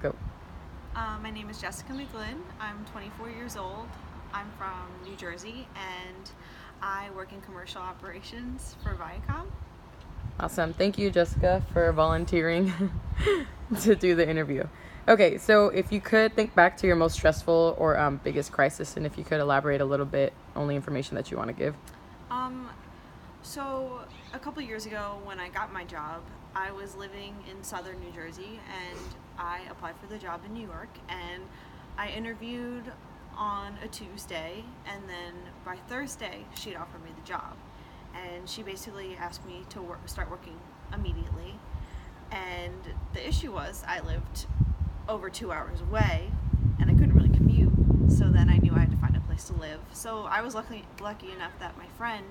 Go. My name is Jessica McGlynn. I'm 24 years old. I'm from New Jersey, and I work in commercial operations for Viacom. Awesome. Thank you, Jessica, for volunteering to do the interview. Okay, so if you could think back to your most stressful or biggest crisis, and if you could elaborate a little bit on the information that you want to give. Um, so a couple years ago, when I got my job, I was living in southern New Jersey, and I applied for the job in New York, and I interviewed on a Tuesday, and then by Thursday, she'd offered me the job. And she basically asked me to start working immediately. And the issue was I lived over 2 hours away, and I couldn't really commute. So then I knew I had to find a place to live. So I was lucky enough that my friend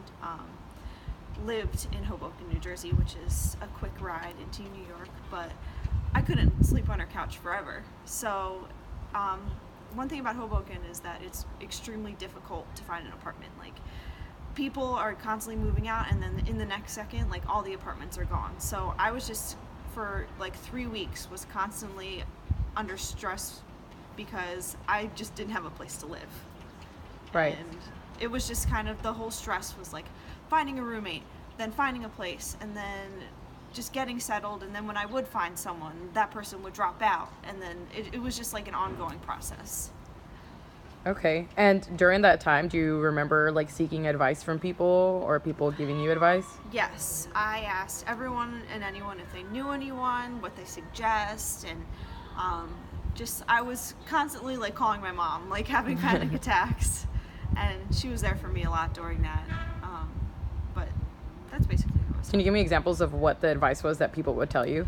lived in Hoboken, New Jersey, which is a quick ride into New York. But I couldn't sleep on her couch forever. So one thing about Hoboken is that it's extremely difficult to find an apartment. Like, people are constantly moving out, and then in the next second, like, all the apartments are gone. So I was just, for like 3 weeks, was constantly under stress because I just didn't have a place to live. Right. And it was just kind of, the whole stress was like finding a roommate, then finding a place, and then just getting settled. And then when I would find someone, that person would drop out, and then it was just like an ongoing process. Okay. And during that time, do you remember like seeking advice from people or people giving you advice? Yes, I asked everyone and anyone if they knew anyone, what they suggest, and I was constantly like calling my mom, like having panic attacks, and she was there for me a lot during that. But that's basically what it was. Can you give me examples of what the advice was that people would tell you?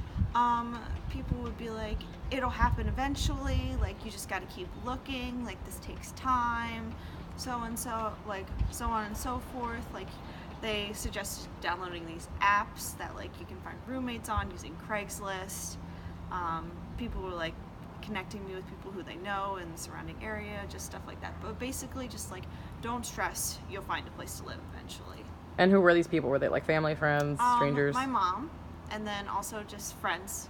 People would be like, it'll happen eventually, like, you just got to keep looking, like, this takes time, so and so, like, so on and so forth. Like, they suggested downloading these apps that, like, you can find roommates on using Craigslist. People were like connecting me with people who they know in the surrounding area, just stuff like that. But basically just like, don't stress, you'll find a place to live eventually. And who were these people? Were they like family, friends, strangers? My mom, and then also just friends,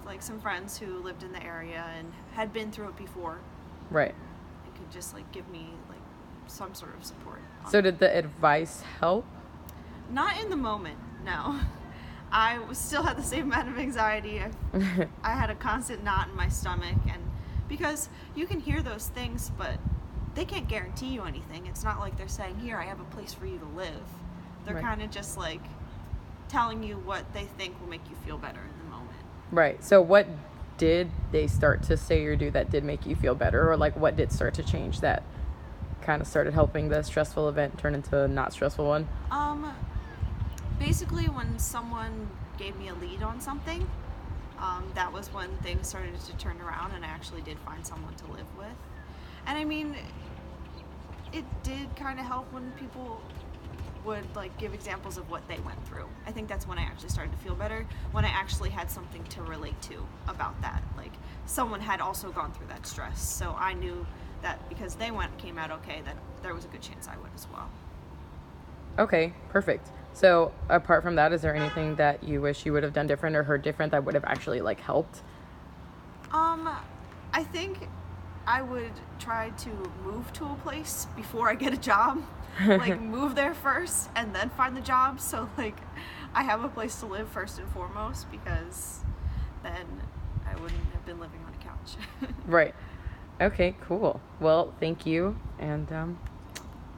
like some friends who lived in the area and had been through it before. Right. And could just like give me like some sort of support. So did the advice help? Not in the moment, no. I still had the same amount of anxiety. I had a constant knot in my stomach, and because you can hear those things, but they can't guarantee you anything. It's not like they're saying, here, I have a place for you to live. They're Right. kind of just like telling you what they think will make you feel better in the moment. Right. So what did they start to say or do that did make you feel better? Or like what did start to change that kind of started helping the stressful event turn into a not stressful one? Basically, when someone gave me a lead on something, that was when things started to turn around, and I actually did find someone to live with. And I mean, it did kind of help when people would like give examples of what they went through. I think that's when I actually started to feel better, when I actually had something to relate to about that. Like, someone had also gone through that stress, so I knew that because they came out okay, that there was a good chance I would as well. Okay, perfect. So apart from that, is there anything that you wish you would have done different or heard different that would have actually like helped? I think I would try to move to a place before I get a job. Like, move there first and then find the job, so like I have a place to live first and foremost, because then I wouldn't have been living on a couch. Right. Okay, cool. Well, thank you, and